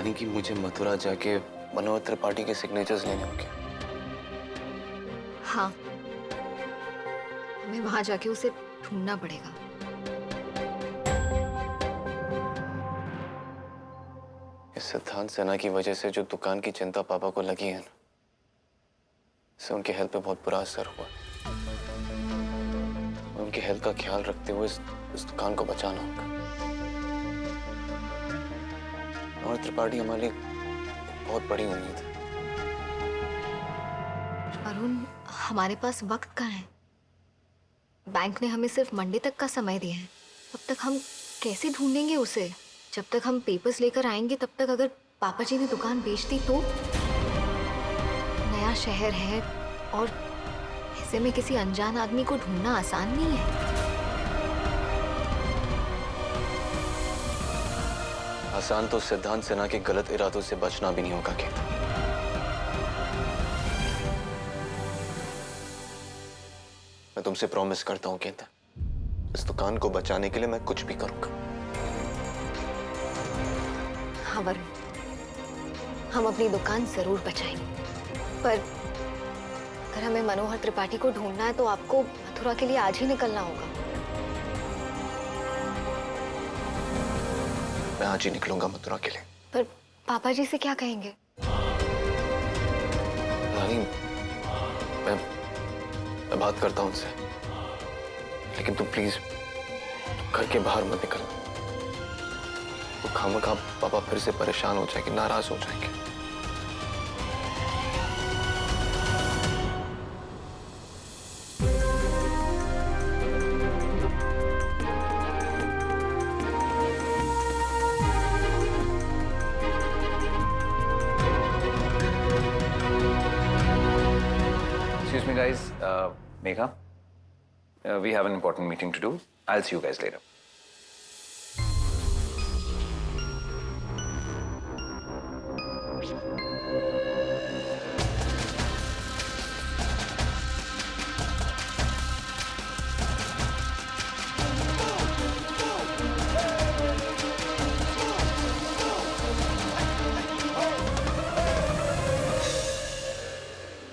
यानी कि मुझे मथुरा जाके मनोहर त्रिपाठी के सिग्नेचर्स लेने होंगे। हाँ, हमें वहां जाके उसे ढूंढना पड़ेगा। इस सिद्धांत सेना की वजह से जो दुकान की चिंता पापा को लगी है ना, इससे उनकी हेल्थ पे बहुत बुरा असर हुआ। उनकी हेल्थ का ख्याल रखते हुए इस दुकान को बचाना होगा। और त्रिपाठी हमारे लिए बहुत बड़ी उम्मीद है। अरुण, हमारे पास वक्त कहाँ है? बैंक ने हमें सिर्फ मंडे तक का समय दिया है। तब तक हम कैसे ढूंढेंगे उसे? जब तक हम पेपर्स लेकर आएंगे तब तक अगर पापा जी ने दुकान बेच दी तो? नया शहर है और ऐसे में किसी अनजान आदमी को ढूंढना आसान नहीं है। आसान तो सिद्धांत सेना के गलत इरादों से बचना भी नहीं होगा क्या? मैं तुमसे प्रॉमिस करता हूं केंद्र, इस दुकान को बचाने के लिए मैं कुछ भी करूंगा। हाँ वरुण, हम अपनी दुकान जरूर बचाएंगे, पर अगर हमें मनोहर त्रिपाठी को ढूंढना है तो आपको मथुरा के लिए आज ही निकलना होगा। मैं आज ही निकलूंगा मथुरा के लिए। पर पापा जी से क्या कहेंगे? रानी, मैं बात करता हूं उनसे, लेकिन तुम प्लीज घर के बाहर मत निकलना। तो खामखा पापा फिर से परेशान हो जाएंगे, नाराज हो जाएंगे। Excuse me, guys. Megha, we have an important meeting to do. I'll see you guys later.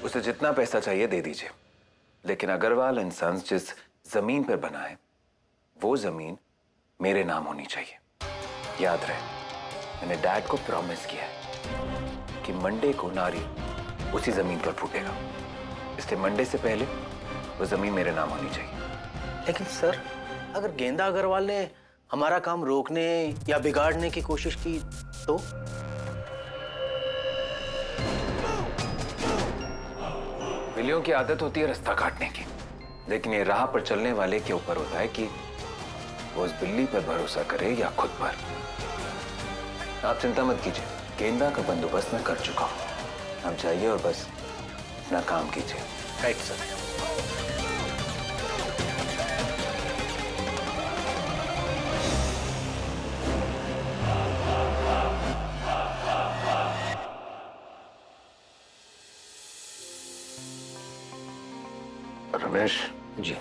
उसे जितना पैसा चाहिए दे दीजिए, लेकिन अग्रवाल एंड सन्स जिस जमीन पर बना है वो जमीन मेरे नाम होनी चाहिए। याद रहे, मैंने डैड को प्रॉमिस किया है कि मंडे को नारी उसी जमीन पर फूटेगा, इसलिए मंडे से पहले वो जमीन मेरे नाम होनी चाहिए। लेकिन सर, अगर गेंदा अग्रवाल ने हमारा काम रोकने या बिगाड़ने की कोशिश की तो? बिल्लियों की आदत होती है रास्ता काटने की, लेकिन ये राह पर चलने वाले के ऊपर होता है कि वो उस बिल्ली पर भरोसा करे या खुद पर। आप चिंता मत कीजिए, गेंदा का बंदोबस्त मैं कर चुका हूं। आप जाइए और बस अपना काम कीजिए। Right sir. रमेश जी।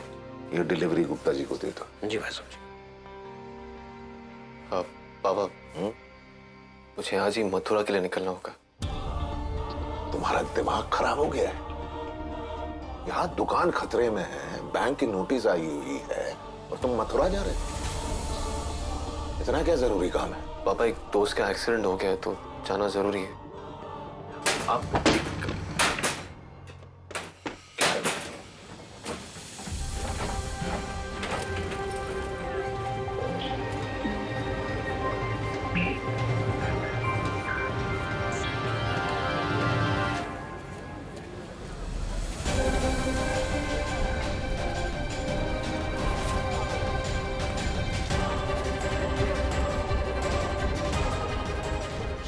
ये डिलीवरी गुप्ता जी को दे दो। जी भाई साहब जी। पापा, मुझे आज ही मथुरा के लिए निकलना होगा। तुम्हारा दिमाग खराब हो गया है? यहाँ दुकान खतरे में है, बैंक की नोटिस आई हुई है और तुम मथुरा जा रहे हो? इतना क्या जरूरी काम है? पापा, एक दोस्त का एक्सीडेंट हो गया है तो जाना जरूरी है। आप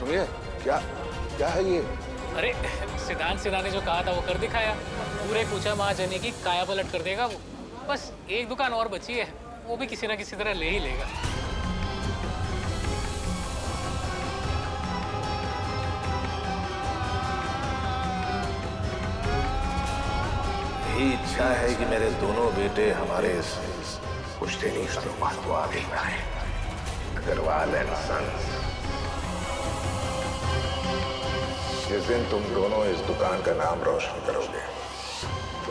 सुनिए, क्या क्या है ये? अरे सिद्धांत सिन्हा ने जो कहा था वो कर दिखाया। पूरे पूछा महाजनी की काया पलट कर देगा वो। बस एक दुकान और बची है, वो भी किसी ना किसी तरह ले ही लेगा। यही इच्छा है कि मेरे दोनों बेटे हमारे इस पुश्तैनी कारोबार को आगे बढ़ाएं। अग्रवाल एंड सन्स जिस दिन तुम दोनों इस दुकान का नाम रोशन करोगे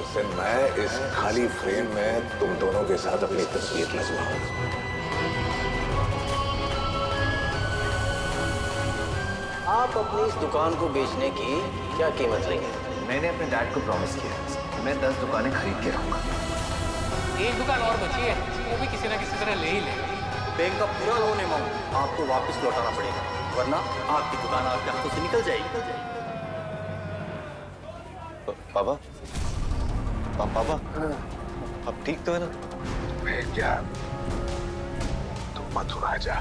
उस दिन मैं इस खाली फ्रेम में तुम दोनों के साथ अपनी तस्वीर लगवाऊंगा। आप अपनी इस दुकान को बेचने की क्या कीमत लेंगे? मैंने अपने डैड को प्रॉमिस किया मैं 10 दुकानें खरीद के रहूंगा। एक दुकान और बची है, वो भी किसी ना किसी तरह ले ही लेंगे। बैंक का पूरा लोन अमाउंट आपको वापस लौटाना पड़ेगा, वरना आपकी दुकान आपके हाथों से निकल जाएगी। पापा पापा अब ठीक तो है ना? मैं क्या, तुम मथुरा जा,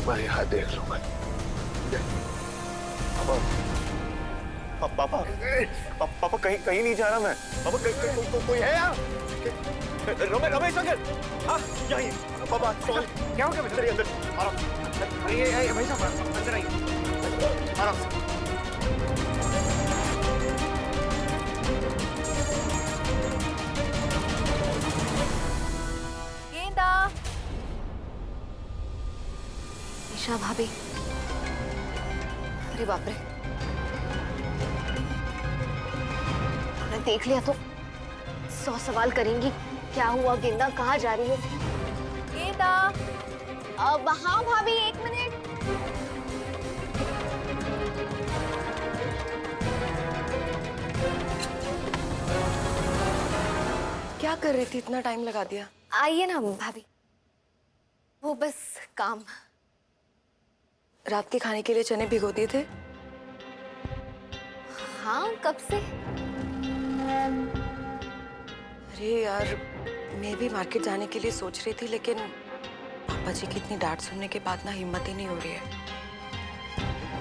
मैं यहाँ देख लूंगा। पापा पापा कहीं कहीं नहीं जा रहा मैं। पापा कोई है यहाँ? रमेश अंकल, हाँ यहीं। पापा क्या हो गया? अंदर अंदर आराम से। भाई साहब अंदर आइए आराम से। गेंदा। ईशा भाभी, अरे बाप रे, अगर देख लिया तो 100 सवाल करेंगी। क्या हुआ गेंदा, कहाँ जा रही है? गेंदा, अब हाँ भाभी, 1 मिनट। क्या कर रही थी, इतना टाइम लगा दिया? आइए ना भाभी, वो बस काम। रात के खाने के लिए चने भिगो दिए थे? हाँ, कब से? अरे यार, मैं भी मार्केट जाने के लिए सोच रही थी, लेकिन पापा जी की इतनी डांट सुनने के बाद ना हिम्मत ही नहीं हो रही है।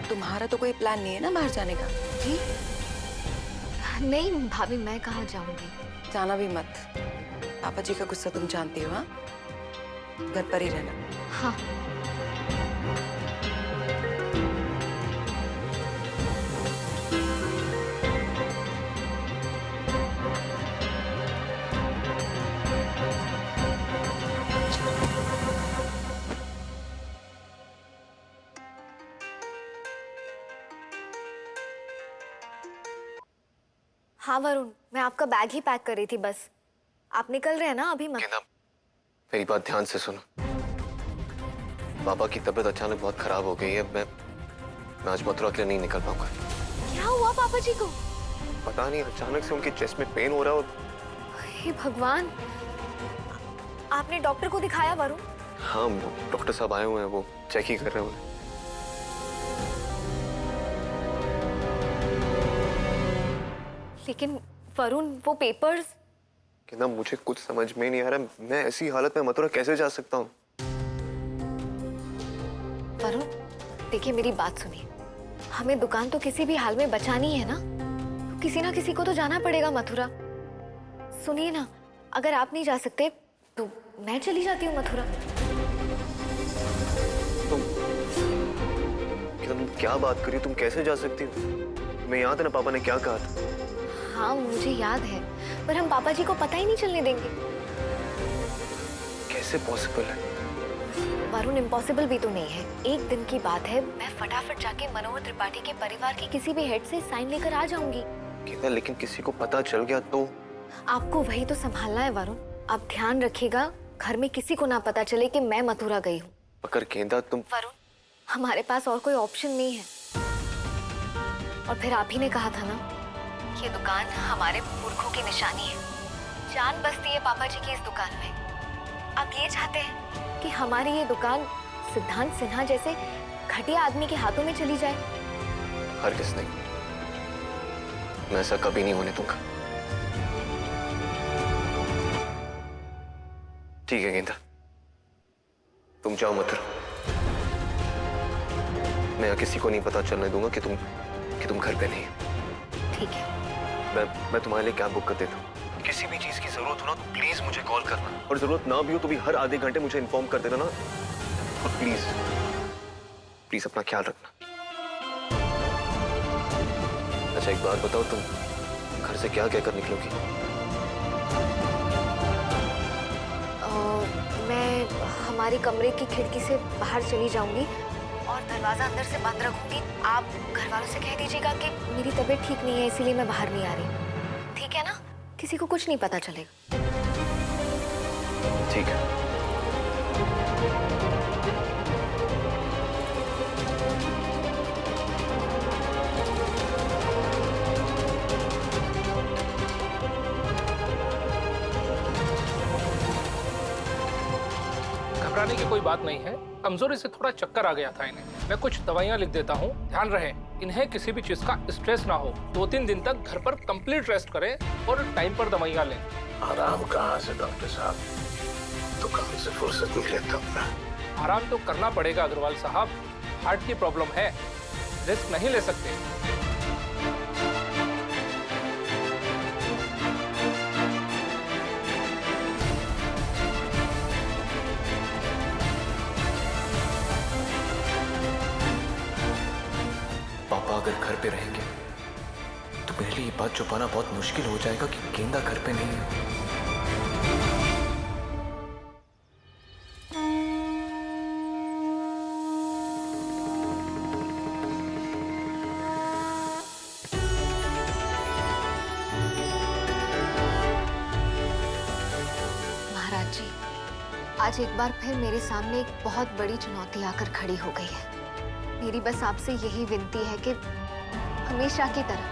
तुम्हारा तो कोई प्लान नहीं है ना बाहर जाने का? जी नहीं भाभी, मैं कहाँ जाऊंगी। जाना भी मत, पापा जी का गुस्सा तुम जानती हो। हाँ, घर पर ही रहना। हाँ। हाँ वरुण, मैं आपका बैग ही पैक कर रही थी बस। आप निकल रहे हैं ना अभी? मत। मेरी बात ध्यान से सुनो। पापा की तबीयत अचानक बहुत खराब हो गई है। मैं आज मथुरा के लिए नहीं निकल पाऊंगा। क्या हुआ पापा जी को? पता नहीं, अचानक से उनकी चेस्ट में पेन हो रहा है और हे भगवान, आपने डॉक्टर को दिखाया वरुण? हाँ, डॉक्टर साहब आए हुए हैं, वो चेक ही कर रहे हैं। लेकिन वरुण, वो पेपर्स? कि मुझे कुछ समझ में नहीं आ रहा, मैं ऐसी हालत में मथुरा कैसे जा सकता हूँ? वरुण देखिए, मेरी बात सुनिए। हमें दुकान तो किसी भी हाल में बचानी है ना, तो किसी ना किसी को तो जाना पड़ेगा मथुरा। सुनिए ना, अगर आप नहीं जा सकते तो मैं चली जाती हूँ मथुरा। तुम क्या बात करी? तुम कैसे जा सकती हो? मैं याद है ना पापा ने क्या कहा था? हाँ मुझे याद है, पर हम पापा जी को पता ही नहीं चलने देंगे। कैसे पॉसिबल है? वरुण, इम्पॉसिबल भी तो नहीं है। एक दिन की बात है, मैं फटाफट जाके मनोहर त्रिपाठी के परिवार के किसी भी हेड से साइन लेकर आ जाऊंगी। लेकिन किसी को पता चल गया तो? आपको वही तो संभालना है वरुण। आप ध्यान रखिएगा, घर में किसी को ना पता चले कि मैं मथुरा गई हूँ। मगर गेंदा तुम। वरुण, हमारे पास और कोई ऑप्शन नहीं है। और फिर आप ही ने कहा था ना, ये दुकान हमारे पुरखों की निशानी है। जान बसती है पापा जी की इस दुकान में। आप ये चाहते हैं कि हमारी ये दुकान सिद्धांत सिन्हा जैसे घटिया आदमी के हाथों में चली जाए? हरगिज़ नहीं, मैं ऐसा कभी नहीं होने दूंगा। ठीक है गेंदा, तुम जाओ मथुरा। मैं यहाँ किसी को नहीं पता चलने दूंगा कि तुम घर पे नहीं हो। ठीक है। मैं तुम्हारे लिए कैब बुक कर देता हूँ। किसी भी चीज की जरूरत हो ना तो प्लीज मुझे कॉल करना, और जरूरत ना भी हो तो भी हर आधे घंटे मुझे इन्फॉर्म कर देना ना। और प्लीज प्लीज अपना ख्याल रखना। अच्छा एक बात बताओ, तुम घर से क्या कहकर निकलोगी? मैं हमारे कमरे की खिड़की से बाहर चली जाऊंगी और दरवाजा अंदर से बंद रखूंगी। आप घर वालों से कह दीजिएगा कि मेरी तबीयत ठीक नहीं है, इसीलिए मैं बाहर नहीं आ रही। ठीक है ना? किसी को कुछ नहीं पता चलेगा। ठीक है। घबराने की कोई बात नहीं है, कमजोरी से थोड़ा चक्कर आ गया था इन्हें। मैं कुछ दवाइयाँ लिख देता हूँ, ध्यान रहे इन्हें किसी भी चीज का स्ट्रेस ना हो। 2-3 दिन तक घर पर कंप्लीट रेस्ट करें और टाइम पर दवाइयाँ लें। आराम कहाँ से डॉक्टर साहब, दुकान से फुर्सत मिले तब ना। आराम तो करना पड़ेगा अग्रवाल साहब, हार्ट की प्रॉब्लम है, रिस्क नहीं ले सकते। पापा अगर घर पे रहेंगे तो मेरे लिए ये बात छुपाना बहुत मुश्किल हो जाएगा कि गेंदा घर पे नहीं है। महाराज जी, आज एक बार फिर मेरे सामने एक बहुत बड़ी चुनौती आकर खड़ी हो गई है। मेरी बस आपसे यही विनती है कि हमेशा की तरह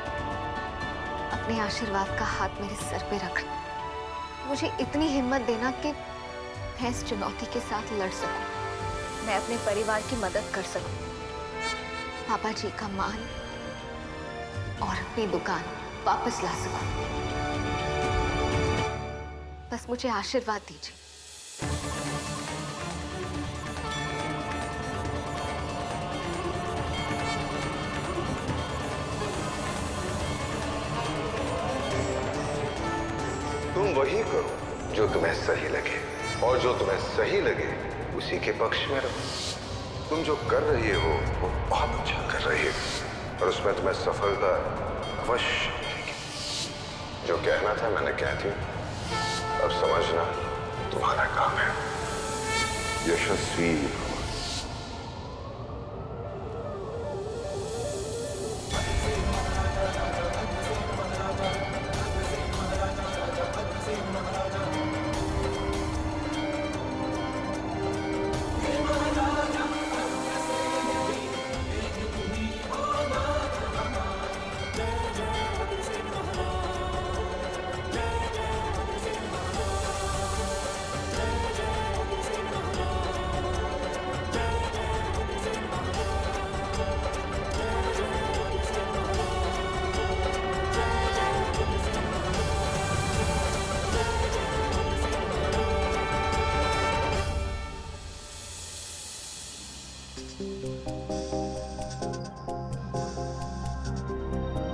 अपने आशीर्वाद का हाथ मेरे सर पे रखना। मुझे इतनी हिम्मत देना कि मैं इस चुनौती के साथ लड़ सकूं, मैं अपने परिवार की मदद कर सकूं, पापा जी का मान और अपनी दुकान वापस ला सकूं। बस मुझे आशीर्वाद दीजिए। तुम वही करो जो तुम्हें सही लगे, और जो तुम्हें सही लगे उसी के पक्ष में रहो। तुम जो कर रही हो वो बहुत अच्छा कर रही हो, और उसमें तुम्हें सफलता अवश्य मिलेगी। जो कहना था मैंने कह दिया, अब समझना तुम्हारा काम है। यशस्वी हो।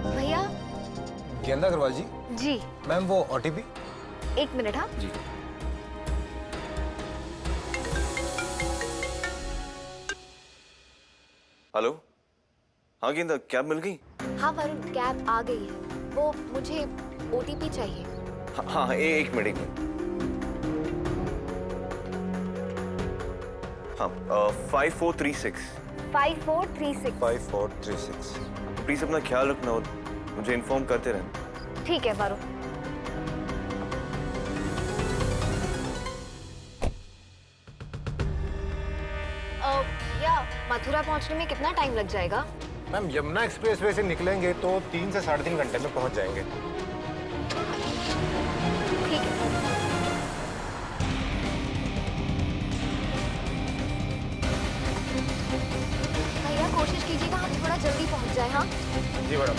भैया। गेंदा अग्रवाल जी। जी मैम वो ओटीपी। 1 मिनट। हाँ जी। हेलो, हाँ गेंदा, कैब मिल गई? हाँ वरुण, कैब आ गई है। वो मुझे ओटीपी चाहिए। हाँ, एक मिनट। हाँ, 5436। 5436। 5436। प्लीज अपना ख्याल रखना और मुझे इन्फॉर्म करते रहना। ठीक है वरुण। या मथुरा पहुंचने में कितना टाइम लग जाएगा? मैम यमुना एक्सप्रेसवे से निकलेंगे तो 3 से 3.5 घंटे में पहुंच जाएंगे। ठीक है। भैया कोशिश कीजिएगा हम थोड़ा जल्दी पहुंच जाए। हाँ जी मैडम।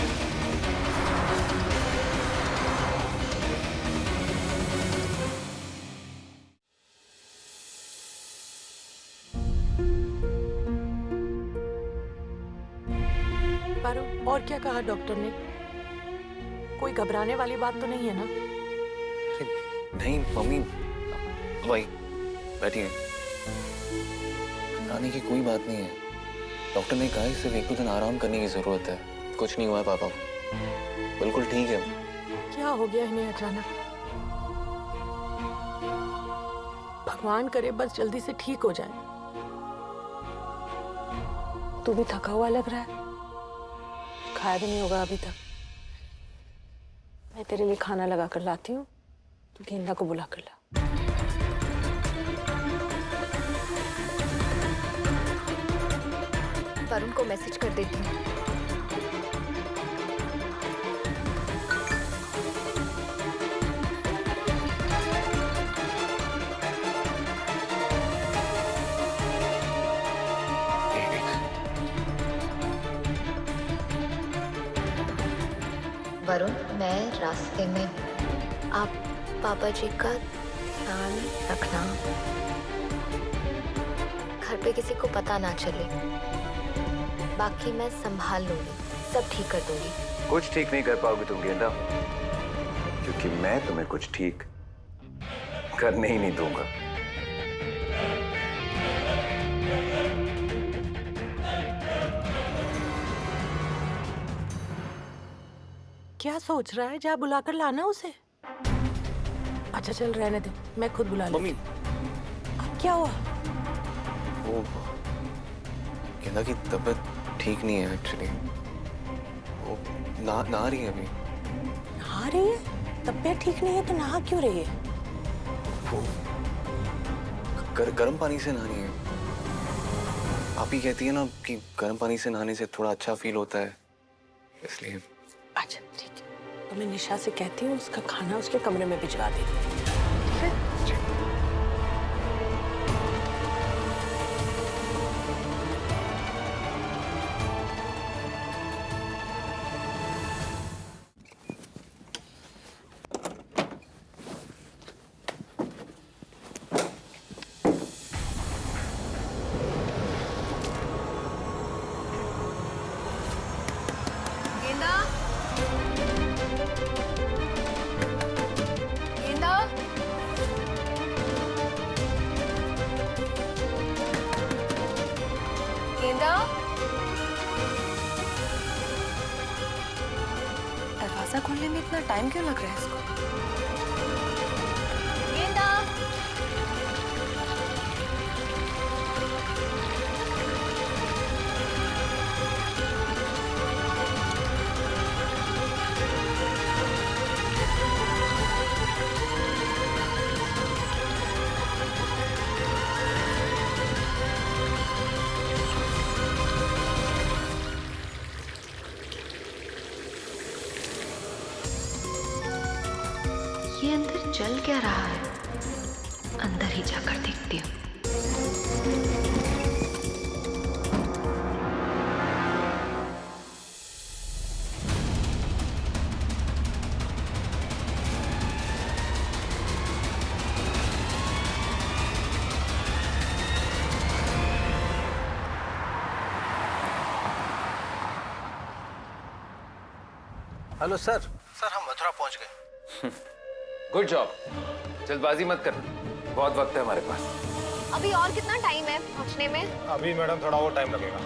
और क्या कहा डॉक्टर ने? कोई घबराने वाली बात तो नहीं है ना? नहीं मम्मी, भाई बैठिए। घबराने की कोई बात नहीं है। डॉक्टर ने कहा है सिर्फ 1-2 दिन आराम करने की जरूरत है। कुछ नहीं हुआ है पापा को, बिल्कुल ठीक है। क्या हो गया इन्हें अचानक? भगवान करे बस जल्दी से ठीक हो जाए। तू भी थका हुआ लग रहा है, खाया भी नहीं होगा अभी तक। मैं तेरे लिए खाना लगा कर लाती हूँ, तू गेंदा को बुला कर ला। वरुण को मैसेज कर देती हूँ। वरुण, मैं रास्ते में हूँ। आप पापा जी का ध्यान रखना, घर पे किसी को पता ना चले। बाकी मैं संभाल लूंगी, सब ठीक कर दूंगी। कुछ ठीक नहीं कर पाओगी तुम गेंदा, क्योंकि मैं तुम्हें कुछ ठीक करने ही नहीं दूंगा। क्या सोच रहा है? जा बुलाकर लाना उसे। अच्छा चल रहने दे, मैं खुद बुला लूंगी। अब क्या हुआ? वो गेंदा की तबीयत ठीक नहीं है एक्चुअली। वो नहा रही है अभी। नहा रही है? तबीयत ठीक नहीं है तो नहा क्यों रही है? वो गर्म पानी से नहानी है। आप ही कहती है ना कि गर्म पानी से नहाने से थोड़ा अच्छा फील होता है, इसलिए। अच्छा ठीक है, तो मैं निशा से कहती हूँ उसका खाना उसके कमरे में भिजवा दे। गेंदा, गेंदा, गेंदा। दरवाजा खोलने में इतना टाइम क्यों लग रहा है इसको? गेंदा, ये अंदर चल क्या रहा है? अंदर ही जाकर देखती हूँ। Hello sir. सर हम मथुरा पहुंच गए। Good job. जल्दबाजी मत कर, बहुत वक्त है हमारे पास। अभी और कितना टाइम है पहुंचने में? अभी मैडम थोड़ा और टाइम लगेगा।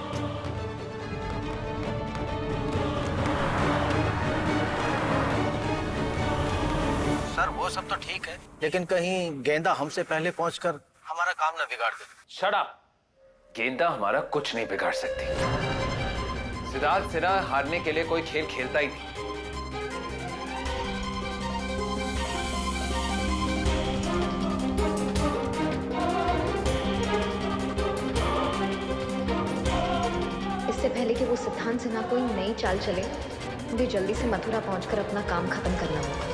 सर वो सब तो ठीक है, लेकिन कहीं गेंदा हमसे पहले पहुंचकर हमारा काम ना बिगाड़ दे। Shut up. गेंदा हमारा कुछ नहीं बिगाड़ सकती। सिद्धार्थ सिन्हा हारने के लिए कोई खेल खेलता ही नहीं। इससे पहले कि वो सिद्धांत सिन्हा कोई नई चाल चले, मुझे जल्दी से मथुरा पहुंचकर अपना काम खत्म करना होगा।